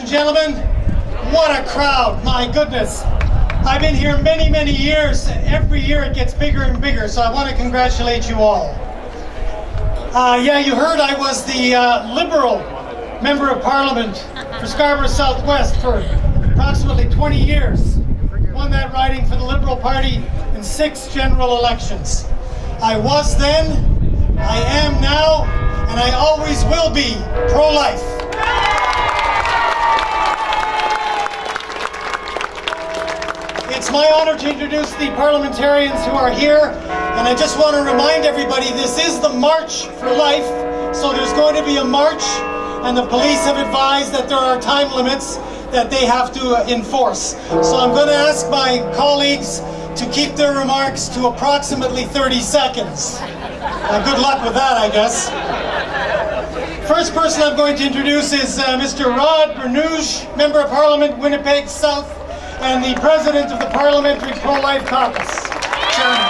and gentlemen, what a crowd, my goodness. I've been here many, many years, and every year it gets bigger and bigger, so I want to congratulate you all. Yeah, you heard I was the Liberal Member of Parliament for Scarborough Southwest for approximately 20 years. Won that riding for the Liberal Party in 6 general elections. I was then, I am now, and I always will be pro-life. It's my honor to introduce the parliamentarians who are here, and I just want to remind everybody this is the March for Life, so there's going to be a march, and the police have advised that there are time limits that they have to enforce. So I'm going to ask my colleagues to keep their remarks to approximately 30 seconds. Good luck with that, I guess. First person I'm going to introduce is Mr. Rod Bernouge, Member of Parliament, Winnipeg South, and the President of the Parliamentary Pro-Life Caucus. Chairman.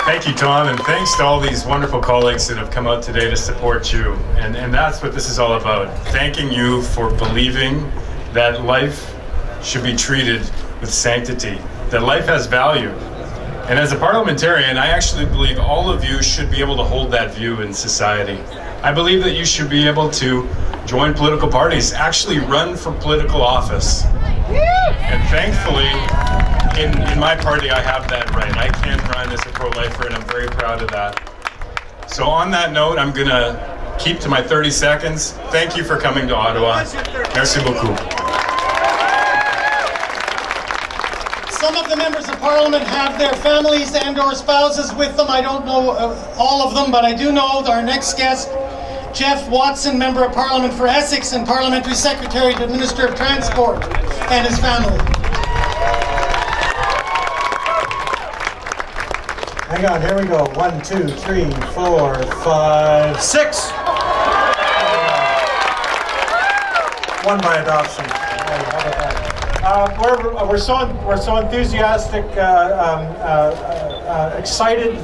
Thank you, Tom, and thanks to all these wonderful colleagues that have come out today to support you. And that's what this is all about. Thanking you for believing that life should be treated with sanctity, that life has value. And as a parliamentarian, I actually believe all of you should be able to hold that view in society. I believe that you should be able to join political parties, actually run for political office. And thankfully, in my party, I have that right. I can run as a pro-lifer, and I'm very proud of that. So on that note, I'm going to keep to my 30 seconds. Thank you for coming to Ottawa. Merci beaucoup. Some of the members of Parliament have their families and or spouses with them. I don't know all of them, but I do know our next guest, Jeff Watson, Member of Parliament for Essex and Parliamentary Secretary to the Minister of Transport, and his family. Hang on, here we go. 1, 2, 3, 4, 5, 6. One by adoption. We're so enthusiastic,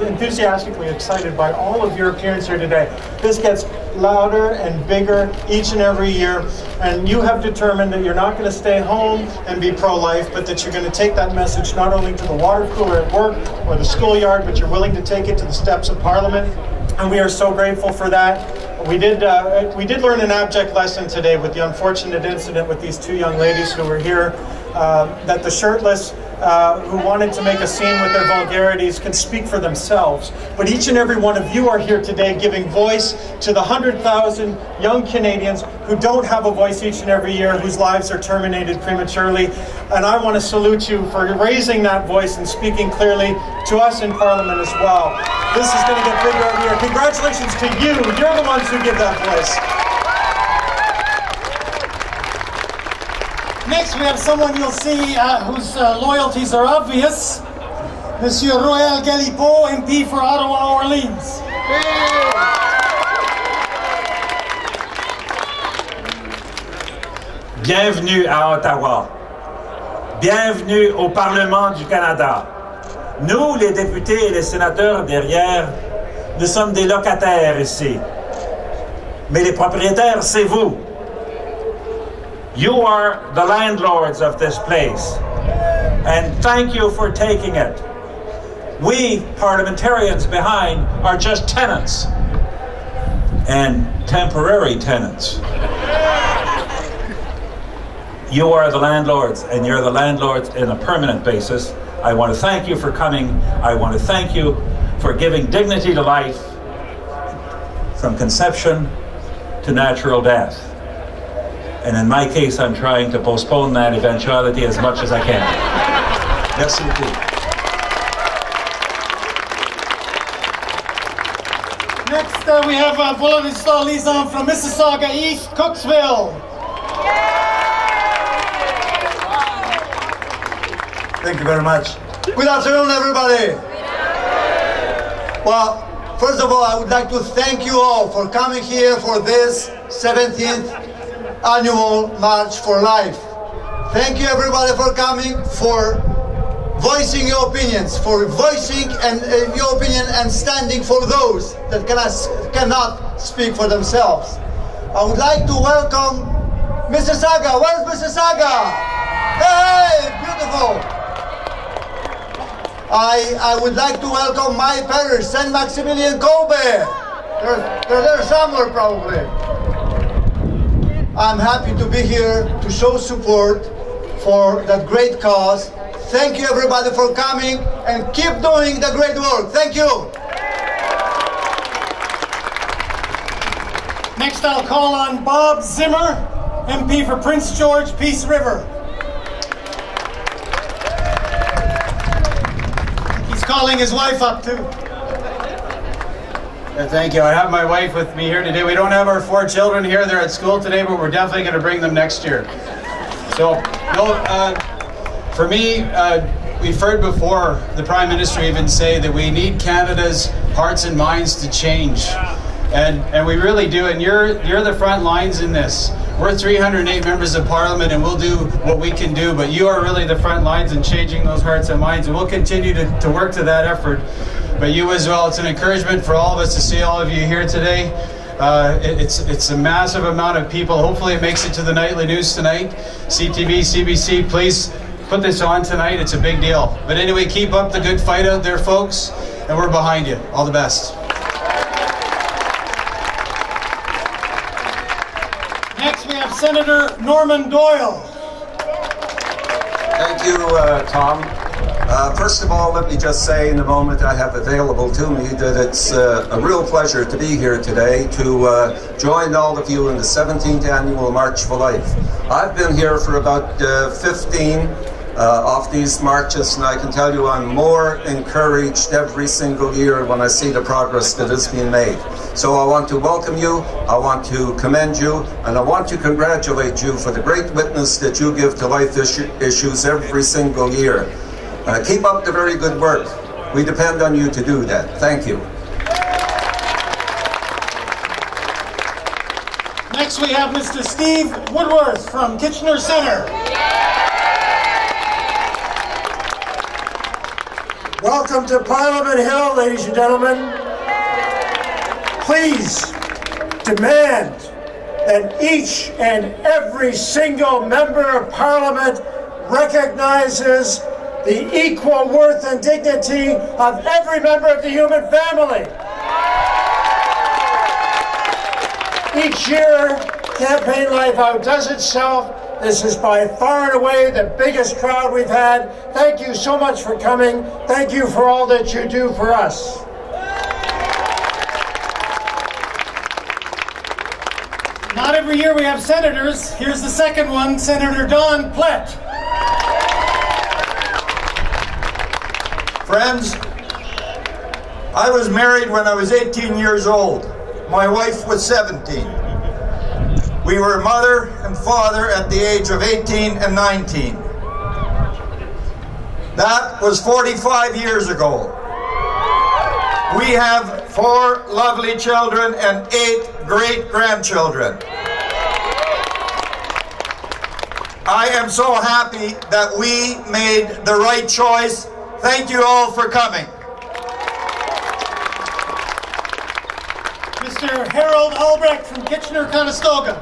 enthusiastically excited by all of your appearance here today. This gets louder and bigger each and every year, and you have determined that you're not going to stay home and be pro-life, but that you're going to take that message not only to the water cooler at work or the schoolyard, but you're willing to take it to the steps of Parliament, and we are so grateful for that. We did learn an abject lesson today with the unfortunate incident with these 2 young ladies who were here, that the shirtless who wanted to make a scene with their vulgarities can speak for themselves. But each and every one of you are here today giving voice to the 100,000 young Canadians who don't have a voice each and every year, whose lives are terminated prematurely. And I want to salute you for raising that voice and speaking clearly to us in Parliament as well. This is going to get bigger every year. Congratulations to you. You're the ones who give that voice. Next, we have someone you'll see whose loyalties are obvious. Monsieur Royal Galipeau, MP for Ottawa-Orleans. Bienvenue à Ottawa. Bienvenue au Parlement du Canada. Nous, les députés et les sénateurs derrière, nous sommes des locataires ici. Mais les propriétaires, c'est vous. You are the landlords of this place. And thank you for taking it. We, parliamentarians behind, are just tenants. And temporary tenants. You are the landlords, and you're the landlords in a permanent basis. I want to thank you for coming. I want to thank you for giving dignity to life from conception to natural death. And in my case, I'm trying to postpone that eventuality as much as I can. Merci beaucoup. Next, we have Vladisław Lizon from Mississauga East, Cooksville. Thank you very much. Good afternoon, everybody. Well, first of all, I would like to thank you all for coming here for this 17th Annual March for Life. Thank you, everybody, for coming, for voicing your opinions, for voicing your opinion and standing for those that cannot speak for themselves. I would like to welcome Mississauga. Where's Mississauga? Hey, beautiful. I would like to welcome my parish, St. Maximilian Kobe. They're there somewhere probably. I'm happy to be here to show support for that great cause. Thank you everybody for coming and keep doing the great work. Thank you. Next I'll call on Bob Zimmer, MP for Prince George, Peace River. He's calling his wife up too. Thank you. I have my wife with me here today. We don't have our 4 children here. They're at school today, but we're definitely going to bring them next year. So, for me, we've heard before the Prime Minister even say that we need Canada's hearts and minds to change. And we really do, and you're the front lines in this. We're 308 members of Parliament, and we'll do what we can do, but you are really the front lines in changing those hearts and minds, and we'll continue to work to that effort. But you as well, it's an encouragement for all of us to see all of you here today. It's a massive amount of people. Hopefully it makes it to the nightly news tonight. CTV, CBC, please put this on tonight. It's a big deal. But anyway, keep up the good fight out there, folks, and we're behind you. All the best. Next we have Senator Norman Doyle. Thank you, Tom. First of all, let me just say in the moment I have available to me that it's a real pleasure to be here today to join all of you in the 17th Annual March for Life. I've been here for about 15 of these marches, and I can tell you I'm more encouraged every single year when I see the progress that has been made. So I want to welcome you, I want to commend you, and I want to congratulate you for the great witness that you give to life issues every single year. Keep up the very good work. We depend on you to do that. Thank you. Next we have Mr. Steve Woodworth from Kitchener Centre. Welcome to Parliament Hill, ladies and gentlemen. Please demand that each and every single member of Parliament recognizes the equal worth and dignity of every member of the human family. Each year, Campaign Life outdoes itself. This is by far and away the biggest crowd we've had. Thank you so much for coming. Thank you for all that you do for us. Not every year we have senators. Here's the second one, Senator Don Plett. Friends, I was married when I was 18 years old. My wife was 17. We were mother and father at the age of 18 and 19. That was 45 years ago. We have 4 lovely children and 8 great-grandchildren. I am so happy that we made the right choice. Thank you all for coming. Mr. Harold Albrecht from Kitchener-Conestoga.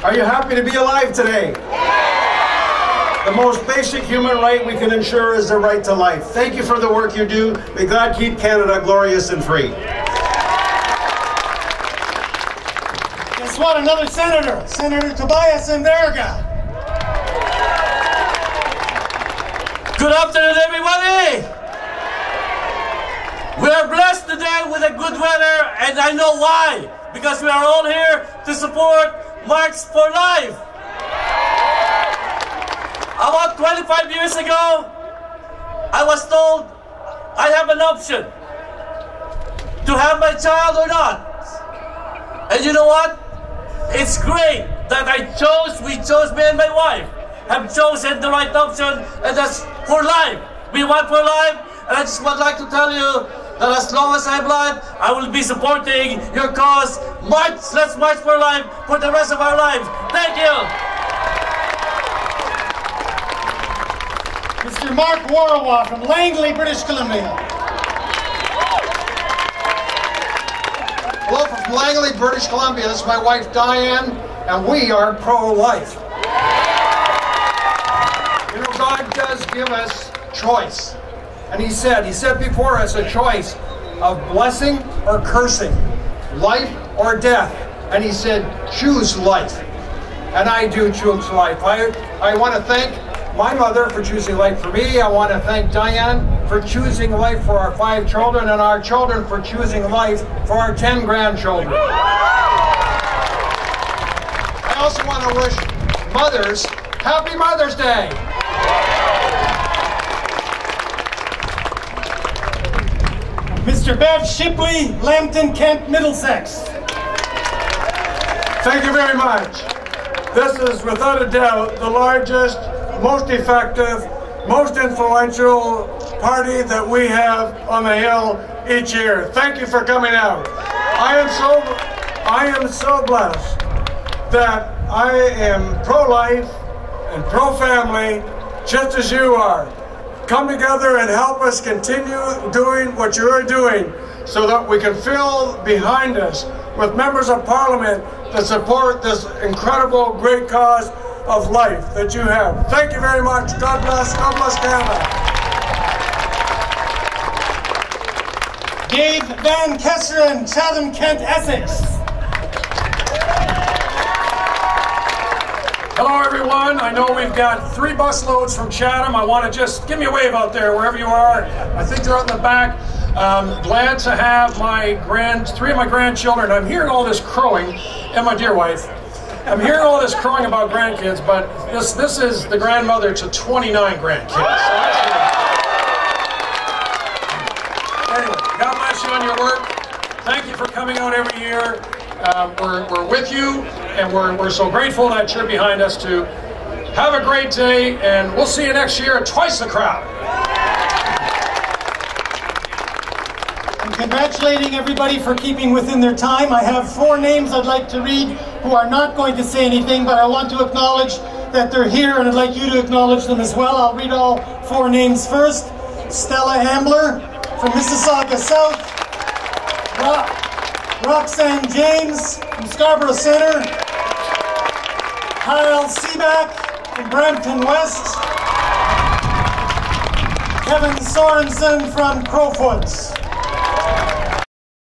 Are you happy to be alive today? The most basic human right we can ensure is the right to life. Thank you for the work you do. May God keep Canada glorious and free. Guess what? Another senator, Senator Tobias Mberga. Good afternoon, everybody! We are blessed today with a good weather, and I know why. Because we are all here to support March for Life. About 25 years ago, I was told I have an option to have my child or not. And you know what? It's great that we chose, me and my wife, have chosen the right option, and that's for life. We want for life, and I just would like to tell you that as long as I have life, I will be supporting your cause. March, let's march for life for the rest of our lives. Thank you. Mr. Mark Warawa from Langley, British Columbia. Hello from Langley, British Columbia. This is my wife Diane, and we are pro-life. You know, God does give us choice. And He said before us a choice of blessing or cursing, life or death. And He said, choose life. And I do choose life. I want to thank my mother for choosing life for me. I want to thank Diane for choosing life for our 5 children, and our children for choosing life for our 10 grandchildren. I also want to wish mothers Happy Mother's Day. Mr. Bev Shipley, Lambton, Kent, Middlesex. Thank you very much. This is without a doubt the largest, most effective, most influential party that we have on the Hill each year. Thank you for coming out. I am so blessed that I am pro-life and pro-family just as you are. Come together and help us continue doing what you're doing so that we can fill behind us with members of Parliament that support this incredible, great cause of life that you have. Thank you very much. God bless Canada. Dave Van Kesseren, Chatham, Kent, Essex. Hello everyone, I know we've got 3 bus loads from Chatham. I want to just give me a wave out there wherever you are. I think they're out in the back. Glad to have 3 of my grandchildren. I'm hearing all this crowing, and my dear wife. I'm hearing all this crowing about grandkids, but this is the grandmother to 29 grandkids. So anyway, God bless you on your work. Thank you for coming out every year. We're with you, and we're so grateful that you're behind us to have a great day, and we'll see you next year at twice the crowd. I'm congratulating everybody for keeping within their time. I have 4 names I'd like to read who are not going to say anything, but I want to acknowledge that they're here, and I'd like you to acknowledge them as well. I'll read all 4 names first. Stella Ambler from Mississauga South. Roxanne James from Scarborough Centre. Kyle Seaback from Brampton West. Kevin Sorensen from Crowfoots.